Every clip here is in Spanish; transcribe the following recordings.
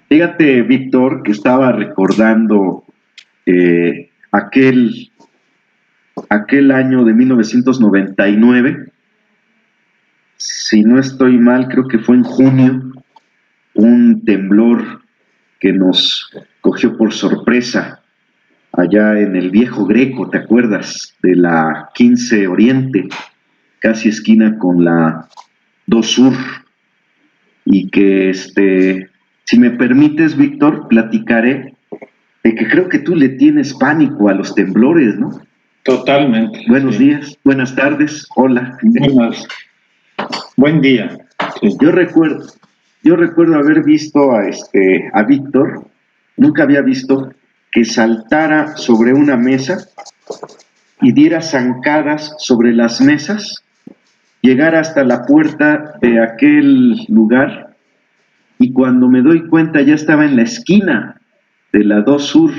Fíjate, Víctor, que estaba recordando aquel año de 1999, si no estoy mal, creo que fue en junio, un temblor que nos cogió por sorpresa allá en el Viejo Greco, ¿te acuerdas? De la 15 Oriente, casi esquina con la 2 Sur, y que si me permites, Víctor, platicaré de que creo que tú le tienes pánico a los temblores, ¿no? Totalmente. Buenos sí. días, buenas tardes, hola. Buen día. Sí. Yo recuerdo haber visto a Víctor, nunca había visto que saltara sobre una mesa y diera zancadas sobre las mesas, llegara hasta la puerta de aquel lugar, y cuando me doy cuenta ya estaba en la esquina de la 2 Sur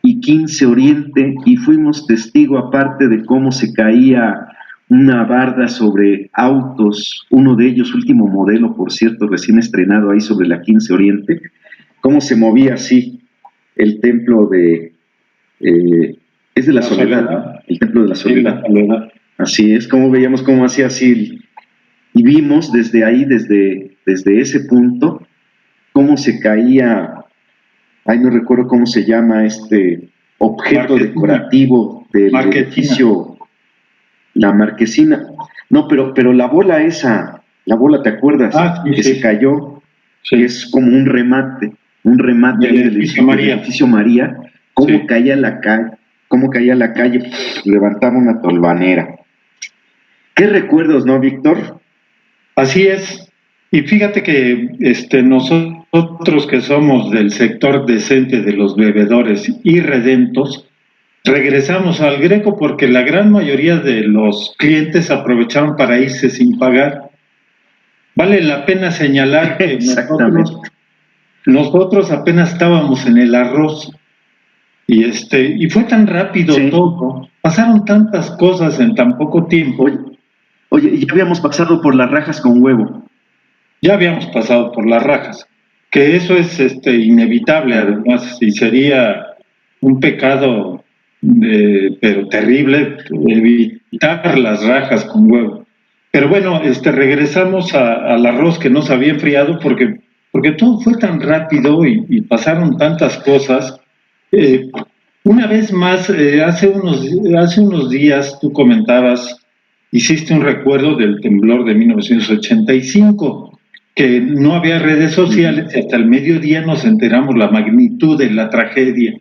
y 15 Oriente, y fuimos testigo aparte de cómo se caía una barda sobre autos, uno de ellos último modelo, por cierto, recién estrenado ahí sobre la 15 Oriente, cómo se movía así el templo es de la Soledad, ¿no? El templo de la Soledad. Sí, la Soledad. Así es, como veíamos cómo hacía así, y vimos desde ahí, desde ese punto, cómo se caía, no recuerdo cómo se llama este objeto decorativo del edificio, la marquesina. No, pero la bola ¿te acuerdas? Sí, que sí. Se cayó, sí. que es como un remate del edificio María, cómo sí. caía la calle, levantaba una tolvanera. ¿Qué recuerdos, no, Víctor? Así es. Y fíjate que nosotros que somos del sector decente de los bebedores y redentos, regresamos al Greco porque la gran mayoría de los clientes aprovecharon para irse sin pagar. Vale la pena señalar que nosotros apenas estábamos en el arroz y fue tan rápido todo, pasaron tantas cosas en tan poco tiempo. Oye, ya habíamos pasado por las rajas con huevo. Ya habíamos pasado por las rajas, que eso es inevitable además, y sería un pecado pero terrible evitar las rajas con huevo. Pero bueno, regresamos al arroz que no se había enfriado porque todo fue tan rápido y pasaron tantas cosas. Una vez más, hace unos días tú comentabas, hiciste un recuerdo del temblor de 1985, que no había redes sociales y hasta el mediodía nos enteramos la magnitud de la tragedia.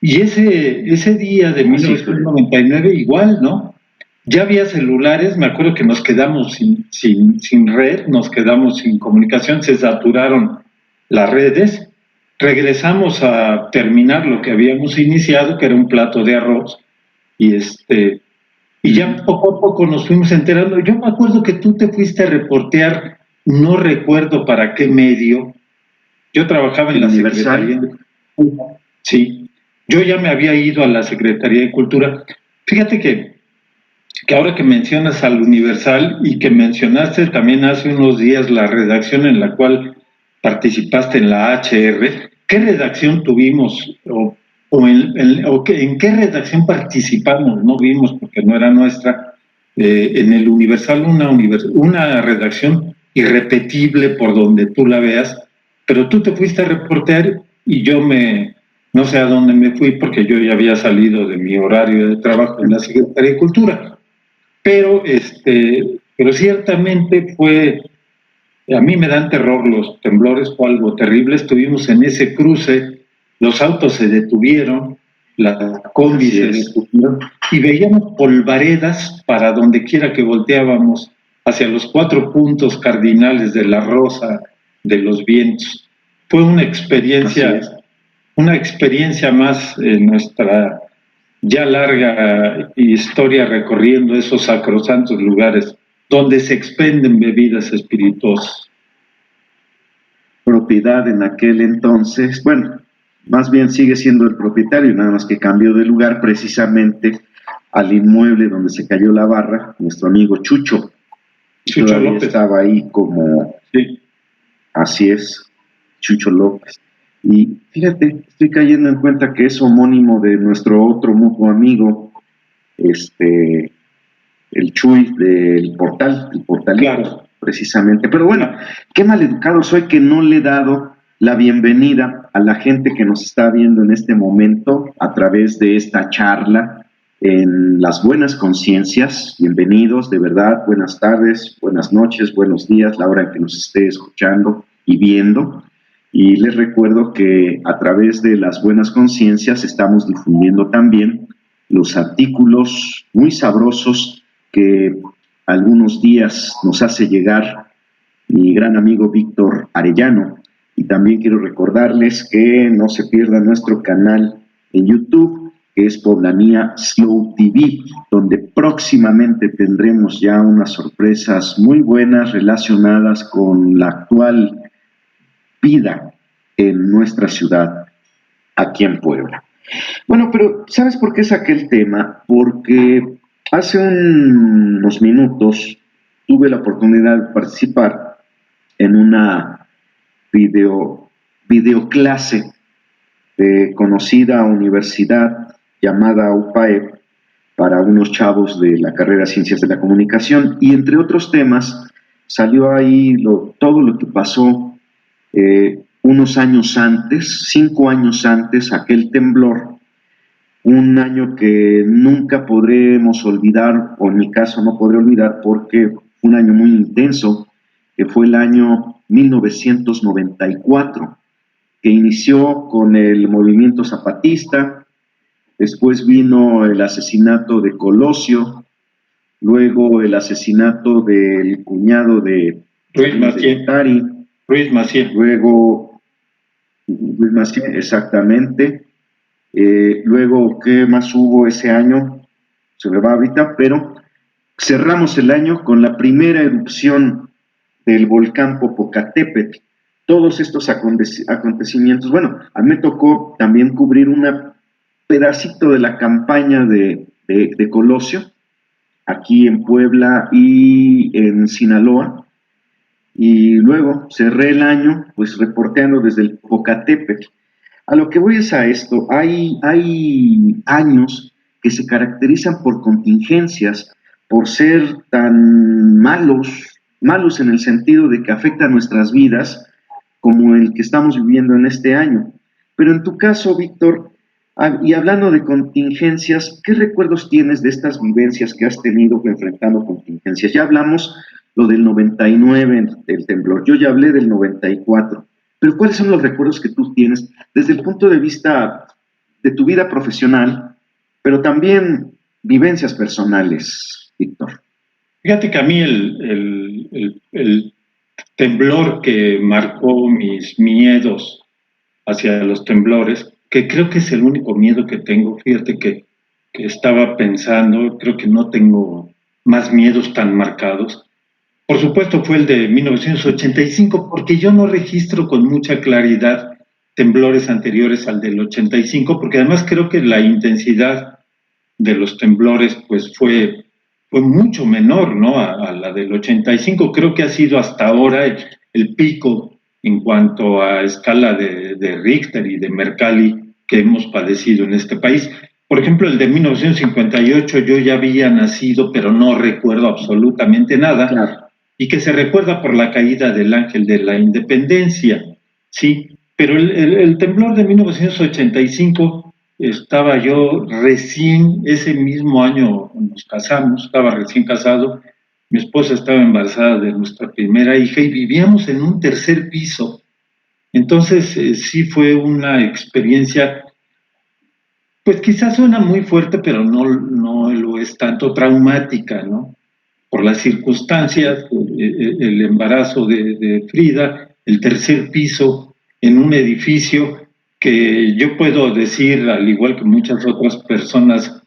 Y ese día de 1999 igual, ¿no? Ya había celulares, me acuerdo que nos quedamos sin red, nos quedamos sin comunicación, se saturaron las redes, regresamos a terminar lo que habíamos iniciado, que era un plato de arroz, y ya poco a poco nos fuimos enterando. Yo me acuerdo que tú te fuiste a reportear, no recuerdo para qué medio, yo trabajaba en la Secretaría. Sí, yo ya me había ido a la Secretaría de Cultura. Fíjate que ahora que mencionas al Universal y que mencionaste también hace unos días la redacción en la cual participaste en la HR, ¿qué redacción tuvimos en qué redacción participamos? No vimos porque no era nuestra. En el Universal una redacción irrepetible por donde tú la veas, pero tú te fuiste a reportear y yo no sé a dónde me fui porque yo ya había salido de mi horario de trabajo en la Secretaría de Cultura. Pero ciertamente a mí me dan terror los temblores, fue algo terrible. Estuvimos en ese cruce, los autos se detuvieron, la combi se detuvo y veíamos polvaredas para donde quiera que volteábamos, hacia los 4 puntos cardinales de la rosa de los vientos. Fue una experiencia más en nuestra ya larga historia recorriendo esos sacrosantos lugares donde se expenden bebidas espirituosas. Propiedad en aquel entonces, bueno, más bien sigue siendo el propietario, nada más que cambió de lugar precisamente al inmueble donde se cayó la barra, nuestro amigo Chucho. Chucho Todavía López. estaba ahí como, Sí. así es, Chucho López. Y fíjate, estoy cayendo en cuenta que es homónimo de nuestro otro mutuo amigo, el Chuy del portal, el portalito, Claro. precisamente. Pero bueno, qué maleducado soy que no le he dado la bienvenida a la gente que nos está viendo en este momento a través de esta charla en las buenas conciencias. Bienvenidos, de verdad, buenas tardes, buenas noches, buenos días, la hora en que nos esté escuchando y viendo. Y les recuerdo que a través de las buenas conciencias estamos difundiendo también los artículos muy sabrosos que algunos días nos hace llegar mi gran amigo Víctor Arellano. Y también quiero recordarles que no se pierdan nuestro canal en YouTube, que es Poblanía Slow TV, donde próximamente tendremos ya unas sorpresas muy buenas relacionadas con la actual vida en nuestra ciudad, aquí en Puebla. Bueno, pero ¿sabes por qué saqué el tema? Porque hace unos minutos tuve la oportunidad de participar en una videoclase de conocida universidad llamada UPAE para unos chavos de la carrera Ciencias de la Comunicación, y entre otros temas salió ahí todo lo que pasó unos años antes, 5 años antes, aquel temblor, un año que nunca podremos olvidar, o en mi caso no podré olvidar porque fue un año muy intenso, que fue el año 1994, que inició con el movimiento zapatista, después vino el asesinato de Colosio, luego el asesinato del cuñado de Ruiz Massieu. Ruiz Massieu. Luego, Ruiz Massieu, exactamente. Luego, ¿qué más hubo ese año? Se me va ahorita, pero cerramos el año con la primera erupción del volcán Popocatépetl. Todos estos acontecimientos, bueno, a mí me tocó también cubrir un pedacito de la campaña de Colosio, aquí en Puebla y en Sinaloa, y luego cerré el año pues reporteando desde el Popocatépetl. A lo que voy es a esto, hay años que se caracterizan por contingencias, por ser tan malos en el sentido de que afectan nuestras vidas, como el que estamos viviendo en este año. Pero en tu caso, Víctor, y hablando de contingencias, ¿qué recuerdos tienes de estas vivencias que has tenido enfrentando contingencias? Ya hablamos lo del 99, del temblor, yo ya hablé del 94, pero ¿cuáles son los recuerdos que tú tienes desde el punto de vista de tu vida profesional, pero también vivencias personales, Víctor? Fíjate que a mí el temblor que marcó mis miedos hacia los temblores, que creo que es el único miedo que tengo, fíjate que estaba pensando, creo que no tengo más miedos tan marcados. Por supuesto fue el de 1985, porque yo no registro con mucha claridad temblores anteriores al del 85, porque además creo que la intensidad de los temblores pues fue mucho menor, ¿no? A la del 85. Creo que ha sido hasta ahora el pico en cuanto a escala de Richter y de Mercalli que hemos padecido en este país. Por ejemplo, el de 1958 yo ya había nacido, pero no recuerdo absolutamente nada, Claro. Y que se recuerda por la caída del Ángel de la Independencia, ¿sí? Pero el temblor de 1985 estaba yo recién, ese mismo año nos casamos, estaba recién casado, mi esposa estaba embarazada de nuestra primera hija y vivíamos en un tercer piso. Entonces sí fue una experiencia, pues quizás suena muy fuerte, pero no lo es tanto, traumática, ¿no? Por las circunstancias, el embarazo de Frida, el tercer piso en un edificio que yo puedo decir, al igual que muchas otras personas,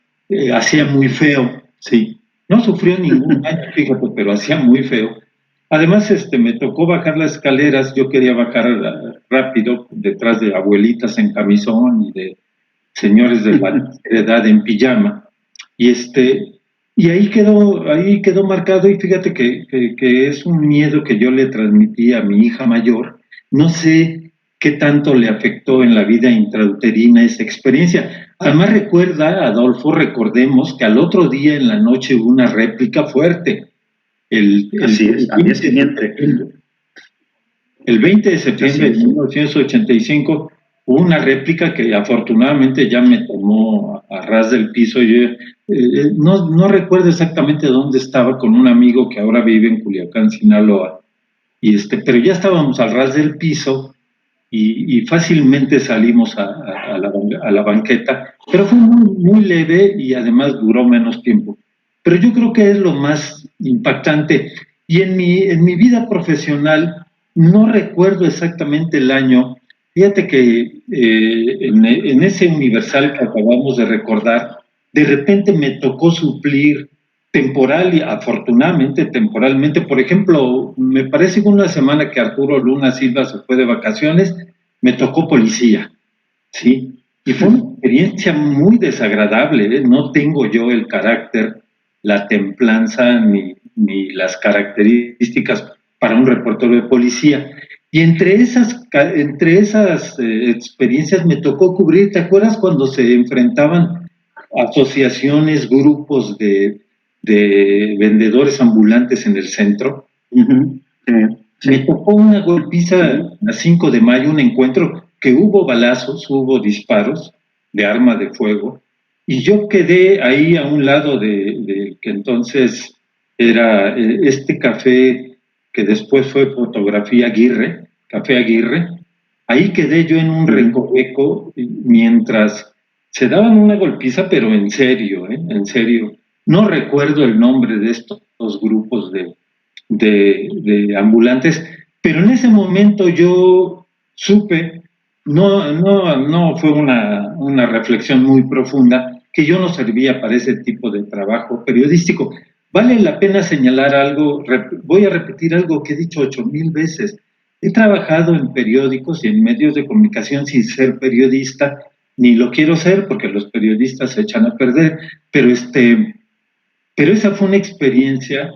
hacía muy feo, sí. No sufrió ningún daño, fíjate, pero hacía muy feo. Además, me tocó bajar las escaleras, yo quería bajar rápido, detrás de abuelitas en camisón y de señores de la edad en pijama, y y ahí quedó marcado, y fíjate que es un miedo que yo le transmití a mi hija mayor. No sé qué tanto le afectó en la vida intrauterina esa experiencia. Además recuerda, Adolfo, recordemos que al otro día en la noche hubo una réplica fuerte. Así es, al día siguiente. El 20 de septiembre de 1985 hubo una réplica que afortunadamente ya me tomó a ras del piso. Yo no recuerdo exactamente dónde estaba, con un amigo que ahora vive en Culiacán, Sinaloa, pero ya estábamos al ras del piso y fácilmente salimos a la banqueta, pero fue muy leve y además duró menos tiempo. Pero yo creo que es lo más impactante. Y en mi vida profesional, no recuerdo exactamente el año. Fíjate que en ese Universal que acabamos de recordar, de repente me tocó suplir temporal y afortunadamente temporalmente. Por ejemplo, me parece que una semana que Arturo Luna Silva se fue de vacaciones, me tocó policía, ¿sí? Y fue una experiencia muy desagradable, ¿eh? No tengo yo el carácter, la templanza ni las características para un reportero de policía. Y entre esas experiencias me tocó cubrir, ¿te acuerdas cuando se enfrentaban asociaciones, grupos de vendedores ambulantes en el centro? Uh-huh. Me tocó una golpiza a 5 de mayo, un encuentro que hubo balazos, hubo disparos de arma de fuego, y yo quedé ahí a un lado de que entonces era este café que después fue Fotografía Aguirre, Café Aguirre. Ahí quedé yo en un recoveco mientras se daban una golpiza, pero en serio, en serio. No recuerdo el nombre de estos grupos de ambulantes, pero en ese momento yo supe, no fue una reflexión muy profunda, que yo no servía para ese tipo de trabajo periodístico. Vale la pena señalar algo, voy a repetir algo que he dicho 8,000 veces. He trabajado en periódicos y en medios de comunicación sin ser periodista, ni lo quiero ser porque los periodistas se echan a perder, pero esa fue una experiencia.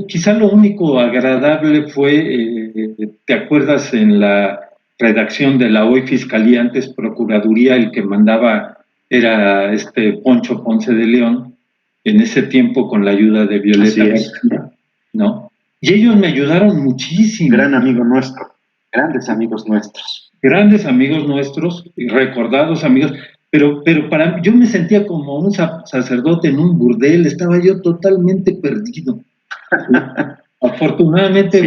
Quizá lo único agradable fue, ¿te acuerdas en la redacción de la hoy Fiscalía, antes Procuraduría, el que mandaba era Poncho Ponce de León, en ese tiempo con la ayuda de Violeta Mejía, ¿no? Y ellos me ayudaron muchísimo. Gran amigo nuestro, grandes amigos nuestros. Grandes amigos nuestros, y recordados amigos, pero para mí, yo me sentía como un sacerdote en un burdel, estaba yo totalmente perdido. Afortunadamente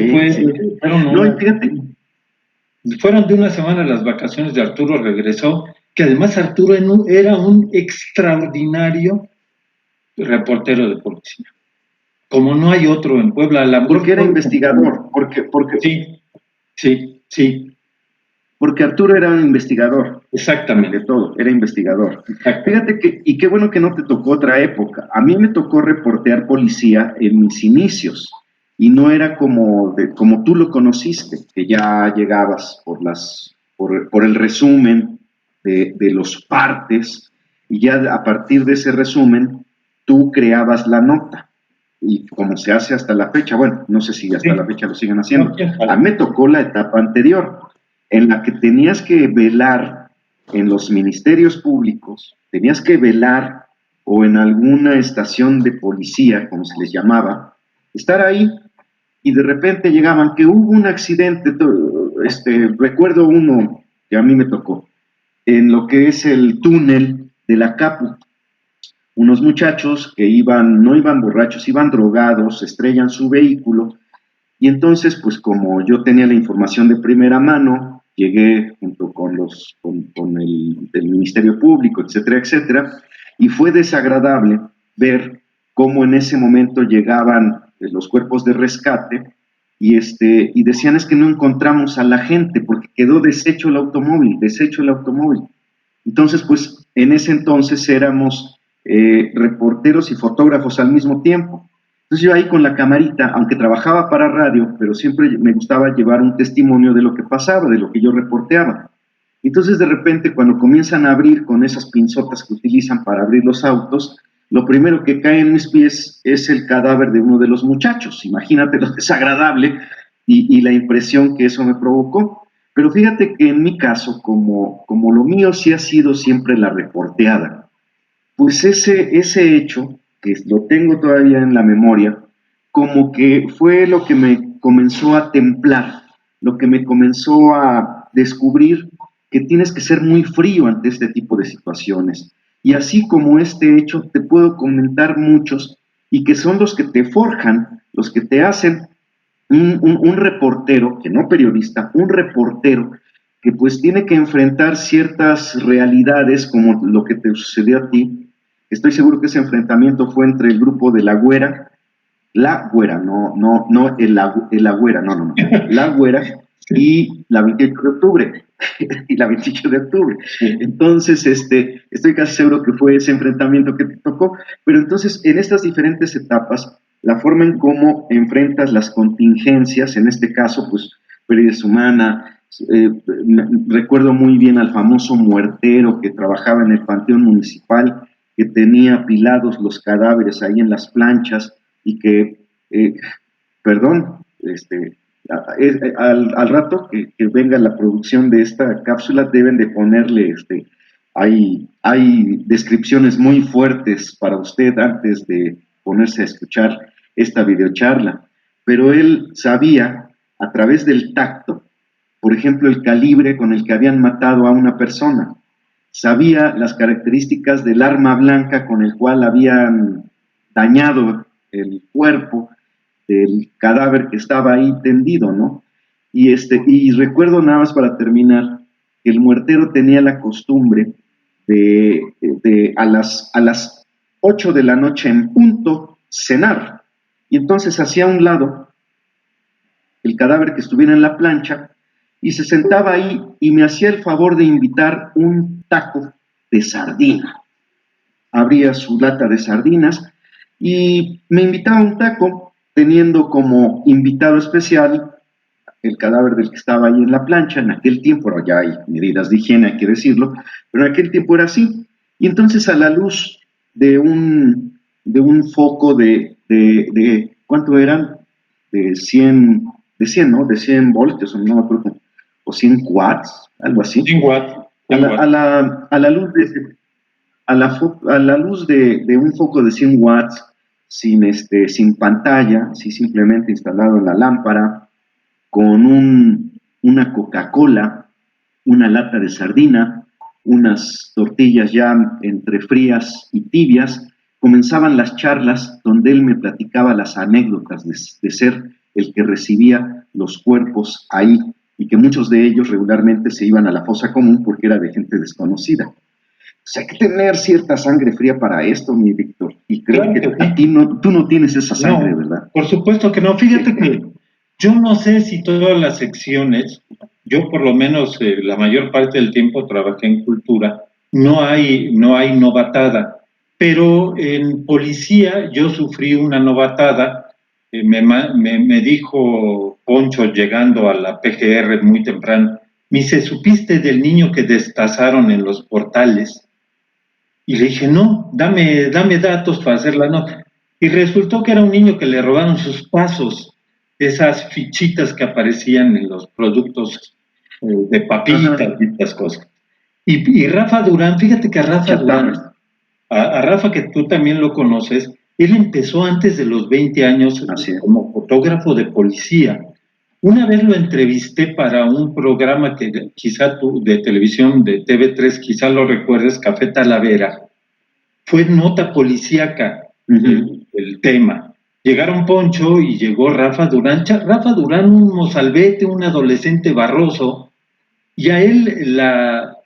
fueron de una semana las vacaciones de Arturo, regresó, que además Arturo era un extraordinario reportero de policía, como no hay otro en Puebla. Porque era investigador, Sí. Porque Arturo era un investigador. Exactamente. De todo, era investigador. Fíjate y qué bueno que no te tocó otra época. A mí me tocó reportear policía en mis inicios, y no era como tú lo conociste, que ya llegabas por el resumen de los partes, y ya a partir de ese resumen tú creabas la nota, y como se hace hasta la fecha, bueno, no sé si hasta la fecha lo siguen haciendo. A mí me tocó la etapa anterior, en la que tenías que velar en los ministerios públicos, tenías que velar, o en alguna estación de policía, como se les llamaba, estar ahí, y de repente llegaban que hubo un accidente. Recuerdo uno que a mí me tocó, en lo que es el túnel de la Capu. Unos muchachos que no iban borrachos, iban drogados, estrellan su vehículo, y entonces, pues como yo tenía la información de primera mano, llegué junto con el Ministerio Público, etcétera, etcétera, y fue desagradable ver cómo en ese momento llegaban los cuerpos de rescate, y decían: es que no encontramos a la gente porque quedó deshecho el automóvil. Entonces, pues en ese entonces éramos reporteros y fotógrafos al mismo tiempo. Entonces yo ahí con la camarita, aunque trabajaba para radio, pero siempre me gustaba llevar un testimonio de lo que pasaba, de lo que yo reporteaba. Entonces de repente cuando comienzan a abrir con esas pinzotas que utilizan para abrir los autos, lo primero que cae en mis pies es el cadáver de uno de los muchachos. Imagínate lo desagradable y la impresión que eso me provocó. Pero fíjate que en mi caso, como lo mío sí ha sido siempre la reporteada, pues ese hecho, que lo tengo todavía en la memoria, como que fue lo que me comenzó a templar, lo que me comenzó a descubrir que tienes que ser muy frío ante este tipo de situaciones. Y así como este hecho, te puedo comentar muchos y que son los que te forjan, los que te hacen un reportero, que no periodista, un reportero que pues tiene que enfrentar ciertas realidades como lo que te sucedió a ti. Estoy seguro que ese enfrentamiento fue entre el grupo de La Güera, no el Agüera, no, La Güera y la 28 de octubre, y la 28 de octubre. Entonces, estoy casi seguro que fue ese enfrentamiento que te tocó, pero entonces en estas diferentes etapas, la forma en cómo enfrentas las contingencias, en este caso, pues, pérdida humana, recuerdo muy bien al famoso muertero que trabajaba en el Panteón Municipal, que tenía apilados los cadáveres ahí en las planchas, y que, perdón, al rato que venga la producción de esta cápsula deben de ponerle, hay descripciones muy fuertes para usted antes de ponerse a escuchar esta videocharla, pero él sabía a través del tacto, por ejemplo, el calibre con el que habían matado a una persona, sabía las características del arma blanca con el cual habían dañado el cuerpo del cadáver que estaba ahí tendido, ¿no? Y recuerdo nada más para terminar, que el muertero tenía la costumbre de a las 8 de la noche en punto cenar. Y entonces hacía a un lado el cadáver que estuviera en la plancha y se sentaba ahí y me hacía el favor de invitar un taco de sardina. Abría su lata de sardinas y me invitaba a un taco teniendo como invitado especial el cadáver del que estaba ahí en la plancha. En aquel tiempo, ya hay medidas de higiene, hay que decirlo, pero en aquel tiempo era así. Y entonces a la luz de un foco de ¿cuánto eran? De 100, ¿no? De 100 voltios, no me acuerdo, o 100 watts, algo así. 100 watts. A la luz de un foco de 100 watts, sin pantalla, así simplemente instalado en la lámpara, con una Coca-Cola, una lata de sardina, unas tortillas ya entre frías y tibias, comenzaban las charlas donde él me platicaba las anécdotas de ser el que recibía los cuerpos ahí y que muchos de ellos regularmente se iban a la fosa común porque era de gente desconocida. O sea, hay que tener cierta sangre fría para esto, mi Víctor. Y creo Claro que que sí. tú no tienes esa sangre, No, ¿verdad? por supuesto que no. Fíjate que yo no sé si todas las secciones, yo por lo menos la mayor parte del tiempo trabajé en cultura, no hay novatada, pero en policía yo sufrí una novatada. Me dijo Poncho llegando a la PGR muy temprano, me dice, ¿supiste del niño que destazaron en los portales? Y le dije, no, dame datos para hacer la nota. Y resultó que era un niño que le robaron sus pasos, esas fichitas que aparecían en los productos de papitas y estas cosas. Y Rafa Durán, fíjate que a Rafa Durán, a Rafa que tú también lo conoces, él empezó antes de los 20 años como fotógrafo de policía. Una vez lo entrevisté para un programa que quizá tú, de televisión de TV3, quizá lo recuerdes, Café Talavera. Fue nota policíaca el tema. Llegaron Poncho y llegó Rafa Durán. Rafa Durán, un mozalbete, un adolescente barroso, y a él la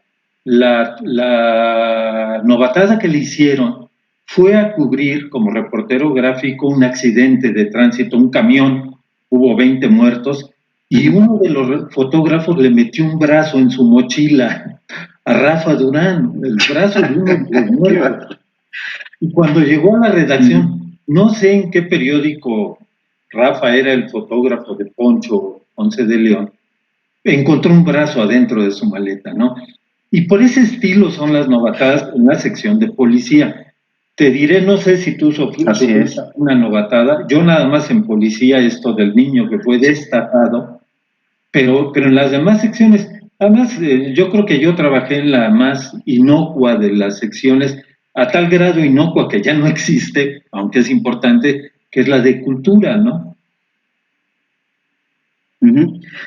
novatada que le hicieron fue a cubrir como reportero gráfico un accidente de tránsito, un camión, hubo 20 muertos, y uno de los fotógrafos le metió un brazo en su mochila a Rafa Durán, el brazo de uno de los muertos. Y cuando llegó a la redacción, no sé en qué periódico Rafa era el fotógrafo de Poncho Ponce de León, encontró un brazo adentro de su maleta, ¿no? Y por ese estilo son las novatadas en la sección de policía. Te diré, no sé si tú sufriste una novatada, yo nada más en policía, esto del niño que fue destapado, pero en las demás secciones, además yo creo que yo trabajé en la más inocua de las secciones, a tal grado inocua que ya no existe, aunque es importante, que es la de cultura, ¿no?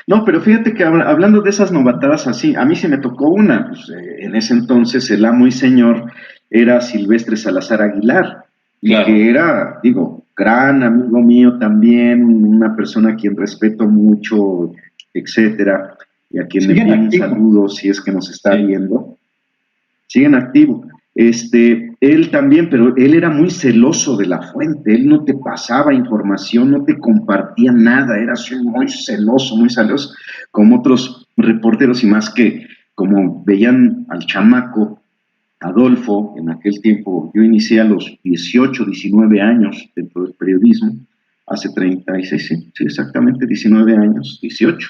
No, pero fíjate que hablando de esas novatadas así, a mí se me tocó una, pues, en ese entonces el amo y señor era Silvestre Salazar Aguilar, y que era, digo, gran amigo mío también, una persona a quien respeto mucho, etcétera, y a quien le envío un saludo si es que nos está viendo. Siguen activo. Él también, pero él era muy celoso de la fuente, él no te pasaba información, no te compartía nada, era así muy celoso, como otros reporteros y más que como veían al chamaco Adolfo, en aquel tiempo, yo inicié a los 18, 19 años dentro del periodismo, hace 36, sí, exactamente 19 años, 18.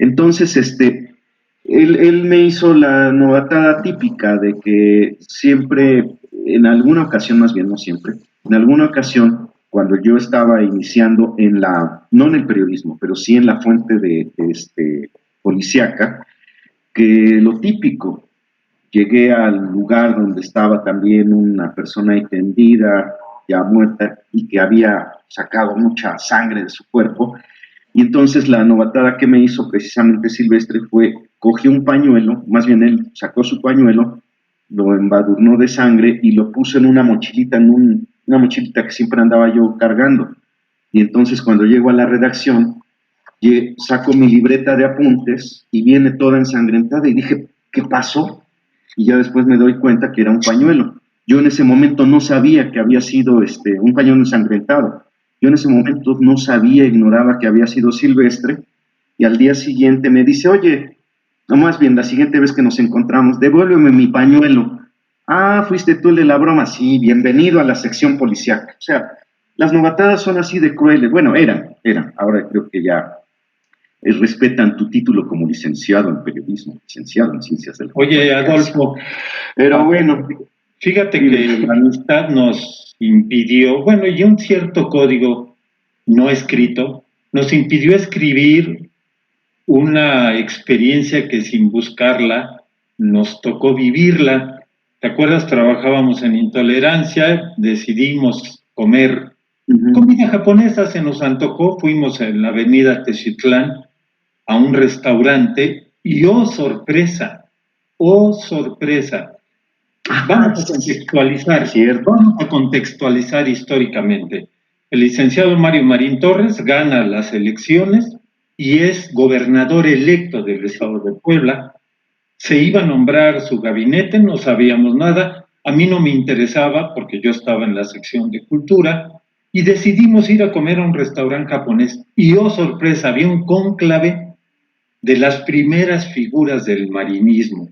Entonces, él me hizo la novatada típica de que siempre, en alguna ocasión, más bien no siempre, en alguna ocasión, cuando yo estaba iniciando en no en el periodismo, pero sí en la fuente de policíaca, que lo típico, llegué al lugar donde estaba también una persona ahí tendida, ya muerta, y que había sacado mucha sangre de su cuerpo, y entonces la novatada que me hizo precisamente Silvestre fue, cogió un pañuelo, más bien él sacó su pañuelo, lo embadurnó de sangre y lo puso en una mochilita, una mochilita que siempre andaba yo cargando. Y entonces cuando llego a la redacción, saco mi libreta de apuntes y viene toda ensangrentada y dije, ¿qué pasó? Y ya después me doy cuenta que era un pañuelo. Yo en ese momento no sabía que había sido un pañuelo ensangrentado. Yo en ese momento no sabía, ignoraba que había sido Silvestre, y al día siguiente me dice, oye, no, más bien la siguiente vez que nos encontramos, devuélveme mi pañuelo. Ah, fuiste tú el de la broma, sí, bienvenido a la sección policial. O sea, las novatadas son así de crueles. Bueno, eran, ahora creo que ya respetan tu título como licenciado en periodismo, licenciado en ciencias del Oye, Adolfo, pero bueno, fíjate que la amistad nos impidió, bueno, y un cierto código no escrito, nos impidió escribir una experiencia que sin buscarla nos tocó vivirla. ¿Te acuerdas? Trabajábamos en Intolerancia, decidimos comer comida japonesa, se nos antojó, fuimos en la avenida Teziutlán a un restaurante y oh sorpresa, vamos a contextualizar históricamente. El licenciado Mario Marín Torres gana las elecciones y es gobernador electo del estado de Puebla. Se iba a nombrar su gabinete, no sabíamos nada, a mí no me interesaba porque yo estaba en la sección de cultura y decidimos ir a comer a un restaurante japonés y oh sorpresa, había un cónclave de las primeras figuras del marinismo.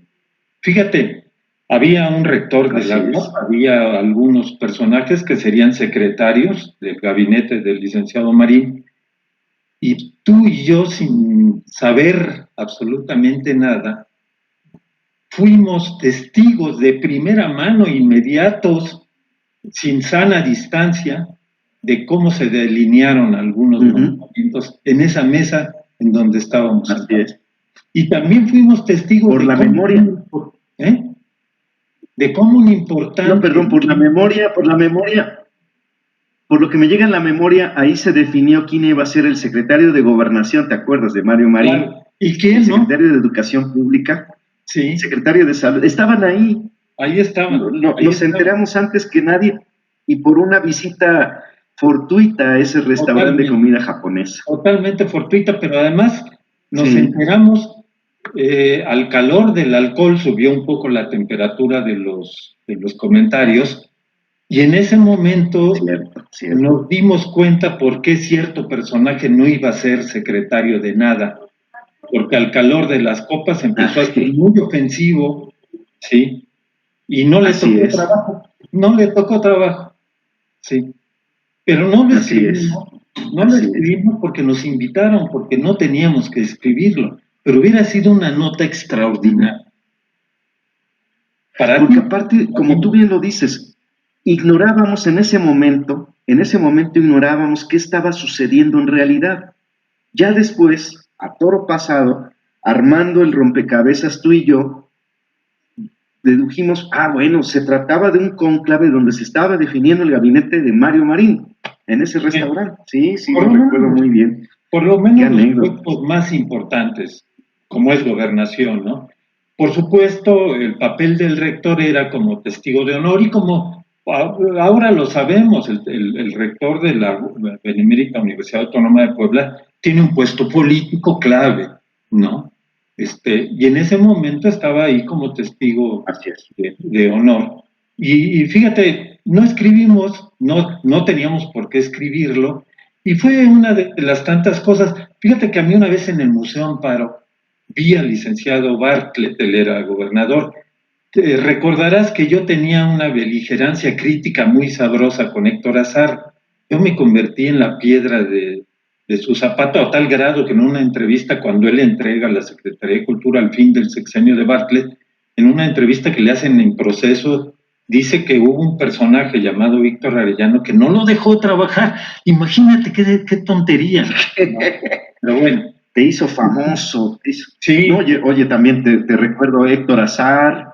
Fíjate, había un rector de la UNAM, había algunos personajes que serían secretarios del gabinete del licenciado Marín, y tú y yo, sin saber absolutamente nada, fuimos testigos de primera mano, inmediatos, sin sana distancia, de cómo se delinearon algunos movimientos en esa mesa en donde estábamos. Así es. Y también fuimos testigos por la memoria. De cómo un importante... No, perdón, por la memoria, por lo que me llega en la memoria, ahí se definió quién iba a ser el secretario de Gobernación, ¿te acuerdas? De Mario Marín. Claro. ¿Y quién, el secretario de Educación Pública. Sí. Secretario de Salud. Estaban ahí. Ahí estaban. Nos enteramos antes que nadie y por una visita fortuita a ese restaurante de comida japonesa. Totalmente fortuita, pero además nos enteramos, al calor del alcohol subió un poco la temperatura de los comentarios, y en ese momento nos dimos cuenta por qué cierto personaje no iba a ser secretario de nada, porque al calor de las copas empezó a ser muy ofensivo, ¿sí? Y no le tocó trabajo, sí. Pero no lo Así es. escribimos, no lo Así es. escribimos porque nos invitaron, porque no teníamos que escribirlo, pero hubiera sido una nota extraordinaria. Para Porque ti, aparte, como tú bien lo dices, ignorábamos en ese momento ignorábamos qué estaba sucediendo en realidad. Ya después, a toro pasado, armando el rompecabezas tú y yo, dedujimos, bueno, se trataba de un cónclave donde se estaba definiendo el gabinete de Mario Marín, en ese restaurante. Sí, sí, por lo lo recuerdo menos, muy bien. por lo Qué menos los anécdota. puestos más importantes, como es gobernación, ¿no? Por supuesto, el papel del rector era como testigo de honor y como ahora lo sabemos, el rector de la Benemérita Universidad Autónoma de Puebla tiene un puesto político clave, ¿no? Y en ese momento estaba ahí como testigo Así es. de honor. Y fíjate, no escribimos, no teníamos por qué escribirlo, y fue una de las tantas cosas. Fíjate que a mí una vez en el Museo Amparo vi al licenciado Bartlett, él era gobernador. Recordarás que yo tenía una beligerancia crítica muy sabrosa con Héctor Azar. Yo me convertí en la piedra de su zapato a tal grado que en una entrevista, cuando él entrega a la Secretaría de Cultura al fin del sexenio de Bartlett, en una entrevista que le hacen en Proceso, dice que hubo un personaje llamado Víctor Arellano que no lo dejó trabajar. Imagínate qué tontería, ¿no? Pero bueno. Te hizo famoso. Sí. No, oye, también te recuerdo Héctor Azar.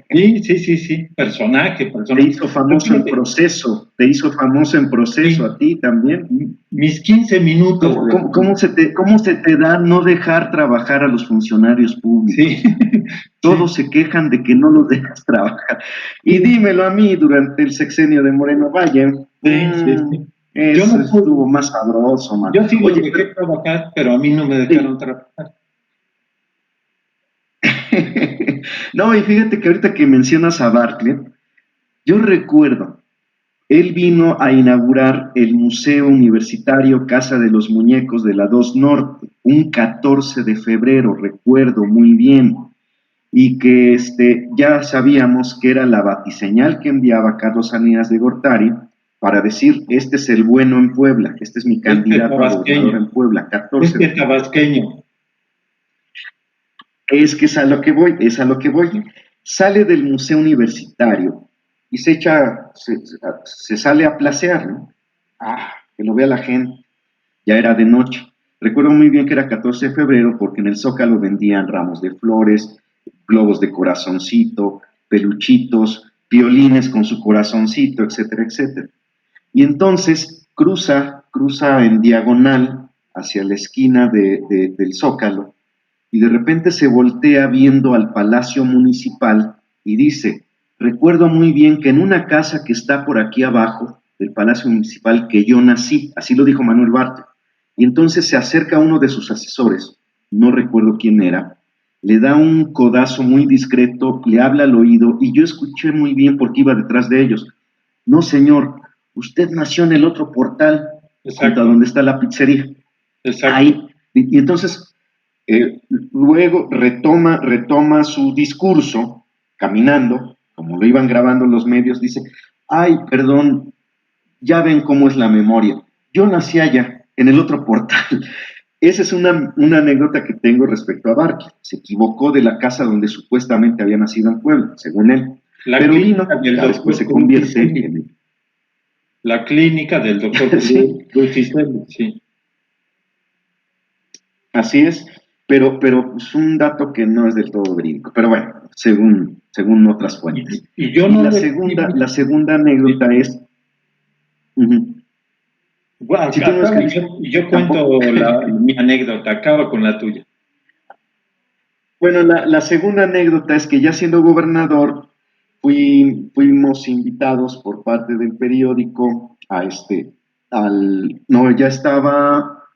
Sí, personaje. Te hizo famoso en Proceso, Sí, a ti también. mis 15 minutos. ¿Cómo se te da no dejar trabajar a los funcionarios públicos? Sí, Todos se quejan de que no los dejas trabajar. Y dímelo a mí durante el sexenio de Moreno Valle. sí. Eso estuvo más sabroso, man. Yo sí los Oye, dejé trabajar, pero a mí no me dejaron trabajar. No, y fíjate que ahorita que mencionas a Bartlett, yo recuerdo, él vino a inaugurar el Museo Universitario Casa de los Muñecos de la 2 Norte, un 14 de febrero, recuerdo muy bien, y que ya sabíamos que era la batiseñal que enviaba Carlos Salinas de Gortari para decir, este es el bueno en Puebla, este es mi candidato a gobernador en Puebla, 14 de febrero. Tabasqueño. Es a lo que voy, es a lo que voy. Sale del museo universitario y se sale a placear, ¿no? Que lo vea la gente. Ya era de noche. Recuerdo muy bien que era 14 de febrero porque en el Zócalo vendían ramos de flores, globos de corazoncito, peluchitos, violines con su corazoncito, etcétera, etcétera. Y entonces cruza en diagonal hacia la esquina del Zócalo y de repente se voltea viendo al Palacio Municipal y dice, recuerdo muy bien que en una casa que está por aquí abajo del Palacio Municipal que yo nací, así lo dijo Manuel Bartlett, y entonces se acerca uno de sus asesores, no recuerdo quién era, le da un codazo muy discreto, le habla al oído y yo escuché muy bien porque iba detrás de ellos. No, señor, usted nació en el otro portal, junto a donde está la pizzería. Exacto. Ahí. Y entonces luego retoma su discurso caminando, como lo iban grabando los medios, dice, ay, perdón, ya ven cómo es la memoria. Yo nací allá, en el otro portal. Esa es una anécdota que tengo respecto a Bartlett. Se equivocó de la casa donde supuestamente había nacido en Puebla, según él. Pero vino, ya después se convierte en... La clínica del doctor Sí. Sí. Así es, pero es un dato que no es del todo verídico. Pero bueno, según otras fuentes. Y yo no la segunda anécdota es... Bueno, si tú no escribiste, yo cuento mi anécdota, acaba con la tuya. Bueno, la segunda anécdota es que ya siendo gobernador, fuimos invitados por parte del periódico no, ya estaba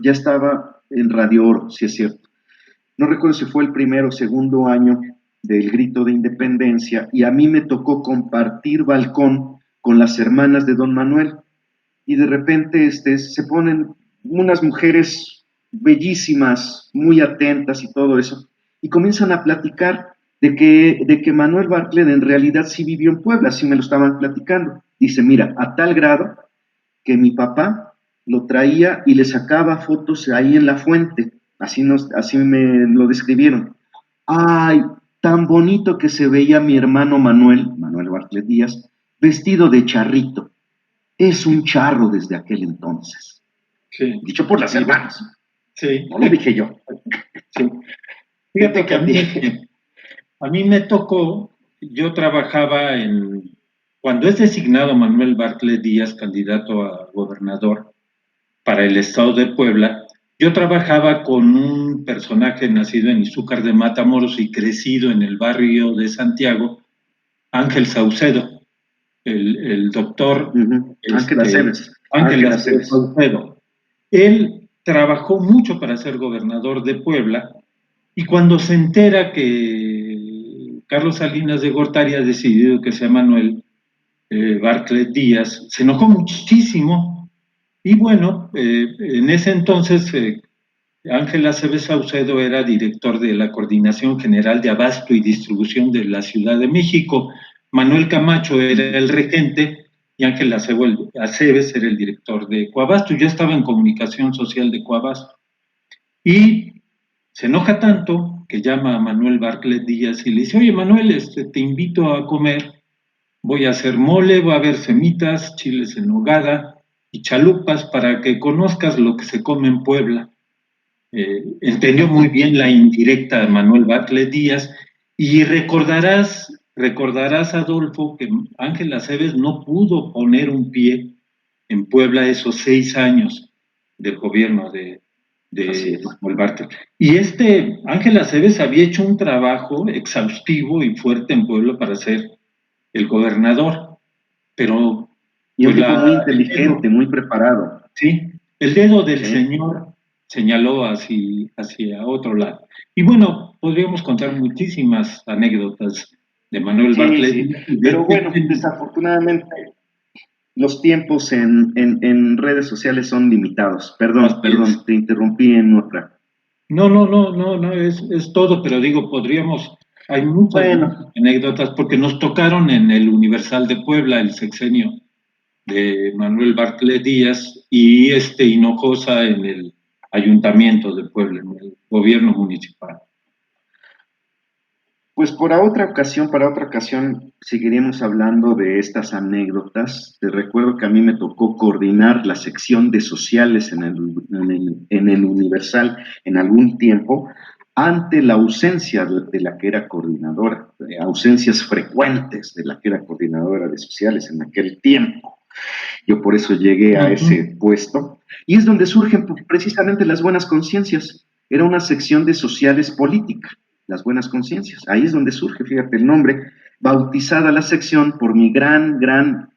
en Radio Oro, si es cierto. No recuerdo si fue el primero o segundo año del grito de independencia y a mí me tocó compartir balcón con las hermanas de don Manuel y de repente se ponen unas mujeres bellísimas, muy atentas y todo eso, y comienzan a platicar de que Manuel Bartlett en realidad sí vivió en Puebla, así me lo estaban platicando. Dice, mira, a tal grado que mi papá lo traía y le sacaba fotos ahí en la fuente, así me lo describieron. Ay, tan bonito que se veía mi hermano Manuel Bartlett Díaz, vestido de charrito. Es un charro desde aquel entonces. Sí. Dicho por las hermanas. Sí. No lo dije yo. Sí. Fíjate que a mí me tocó, yo trabajaba cuando es designado Manuel Bartlett Díaz candidato a gobernador para el estado de Puebla, yo trabajaba con un personaje nacido en Izúcar de Matamoros y crecido en el barrio de Santiago, Ángel Saucedo, el doctor Ángel Aceves. Ángel Aceves Saucedo. Él trabajó mucho para ser gobernador de Puebla y cuando se entera que Carlos Salinas de Gortari ha decidido que sea Manuel Bartlett Díaz, se enojó muchísimo. Y bueno, en ese entonces Ángel Aceves Saucedo era director de la Coordinación General de Abasto y Distribución de la Ciudad de México. Manuel Camacho era el regente y Ángel Aceves era el director de Coabasto. Yo estaba en comunicación social de Coabasto. Y se enoja tanto que llama a Manuel Bartlett Díaz y le dice, oye Manuel, te invito a comer, voy a hacer mole, va a haber semitas, chiles en nogada y chalupas para que conozcas lo que se come en Puebla. Entendió muy bien la indirecta de Manuel Bartlett Díaz y recordarás, Adolfo, que Ángel Aceves no pudo poner un pie en Puebla esos 6 años del gobierno de Manuel Bartlett. Y Ángel Aceves había hecho un trabajo exhaustivo y fuerte en Puebla para ser el gobernador, pero... Y un tipo muy inteligente, muy preparado. Sí, el dedo del señor señaló hacia otro lado. Y bueno, podríamos contar muchísimas anécdotas de Manuel Bartlett. Sí, pero bueno, desafortunadamente los tiempos en redes sociales son limitados. Perdón, te interrumpí en otra. No, es todo, pero digo, hay muchas anécdotas, porque nos tocaron en el Universal de Puebla, el sexenio de Manuel Bartlett Díaz, y Hinojosa en el Ayuntamiento de Puebla, en el gobierno municipal. Pues para otra ocasión seguiremos hablando de estas anécdotas. Te recuerdo que a mí me tocó coordinar la sección de sociales en el Universal en algún tiempo, ante la ausencia de la que era coordinadora, ausencias frecuentes de la que era coordinadora de sociales en aquel tiempo. Yo por eso llegué a ese puesto. Y es donde surgen precisamente las buenas conciencias. Era una sección de sociales política, las buenas conciencias. Ahí es donde surge, fíjate, el nombre, bautizada la sección por mi gran,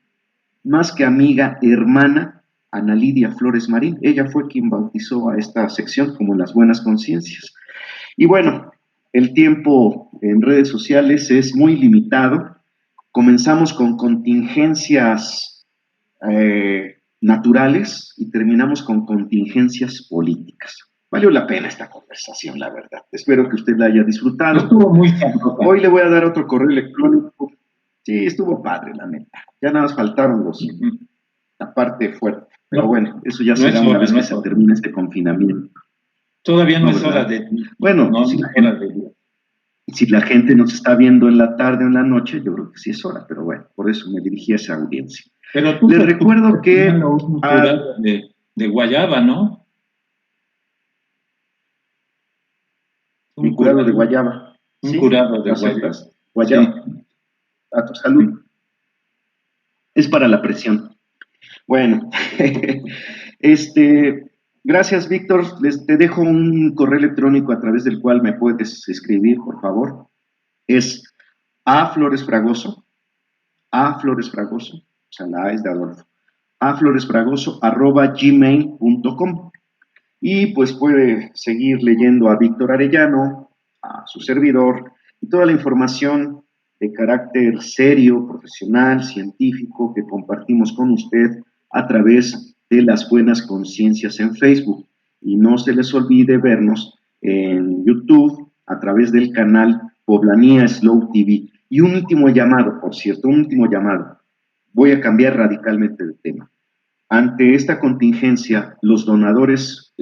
más que amiga, hermana, Ana Lidia Flores Marín. Ella fue quien bautizó a esta sección como las buenas conciencias. Y bueno, el tiempo en redes sociales es muy limitado. Comenzamos con contingencias naturales y terminamos con contingencias políticas. Valió la pena esta conversación, la verdad. Espero que usted la haya disfrutado. Estuvo muy sabrosa. Hoy le voy a dar otro correo electrónico. Sí, estuvo padre, la neta. Ya nada más faltaron la parte fuerte. Pero bueno, eso ya será una vez que se termine este confinamiento. Todavía no es hora de... Bueno, si la gente nos está viendo en la tarde o en la noche, yo creo que sí es hora, pero bueno, por eso me dirigí a esa audiencia. Pero tú les recuerdo que... Un curado de guayaba, ¿no? Un curado de guayaba. Un curado de guayaba. Guayaba. Sí. A tu salud. Es para la presión. Bueno, gracias, Víctor. Te dejo un correo electrónico a través del cual me puedes escribir, por favor. Es afloresfragoso, o sea, la A es de Adolfo, afloresfragoso@gmail.com. Y pues puede seguir leyendo a Víctor Arellano, a su servidor, y toda la información de carácter serio, profesional, científico que compartimos con usted a través de las buenas conciencias en Facebook. Y no se les olvide vernos en YouTube a través del canal Poblanía Slow TV. Y un último llamado, por cierto, Voy a cambiar radicalmente de tema. ante esta contingencia, los donadores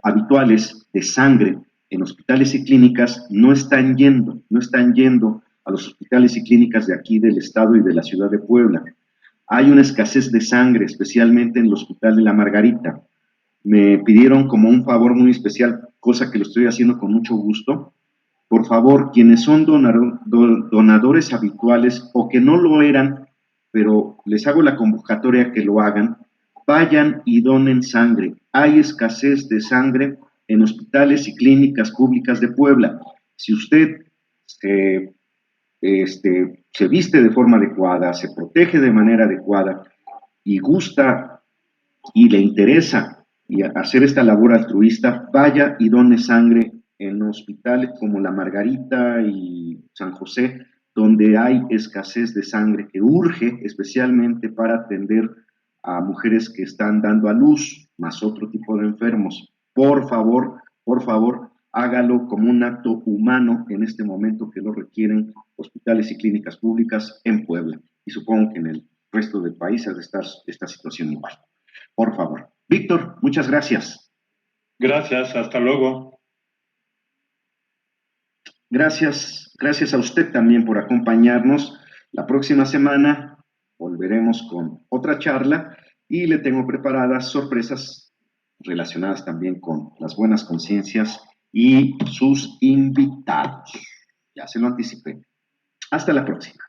habituales de sangre en hospitales y clínicas no están yendo a los hospitales y clínicas de aquí del estado y de la ciudad de Puebla. Hay una escasez de sangre, especialmente en el Hospital de la Margarita. Me pidieron como un favor muy especial, cosa que lo estoy haciendo con mucho gusto. Por favor, quienes son donadores habituales o que no lo eran, pero les hago la convocatoria que lo hagan, vayan y donen sangre. Hay escasez de sangre en hospitales y clínicas públicas de Puebla. Si usted se viste de forma adecuada, se protege de manera adecuada y gusta y le interesa y hacer esta labor altruista, vaya y done sangre en hospitales como la Margarita y San José, donde hay escasez de sangre que urge especialmente para atender a mujeres que están dando a luz, más otro tipo de enfermos. Por favor, hágalo como un acto humano en este momento que lo requieren hospitales y clínicas públicas en Puebla. Y supongo que en el resto del país ha de estar esta situación igual. Por favor. Víctor, muchas gracias. Gracias, hasta luego. Gracias a usted también por acompañarnos. La próxima semana volveremos con otra charla y le tengo preparadas sorpresas relacionadas también con las buenas conciencias y sus invitados. Ya se lo anticipé. Hasta la próxima.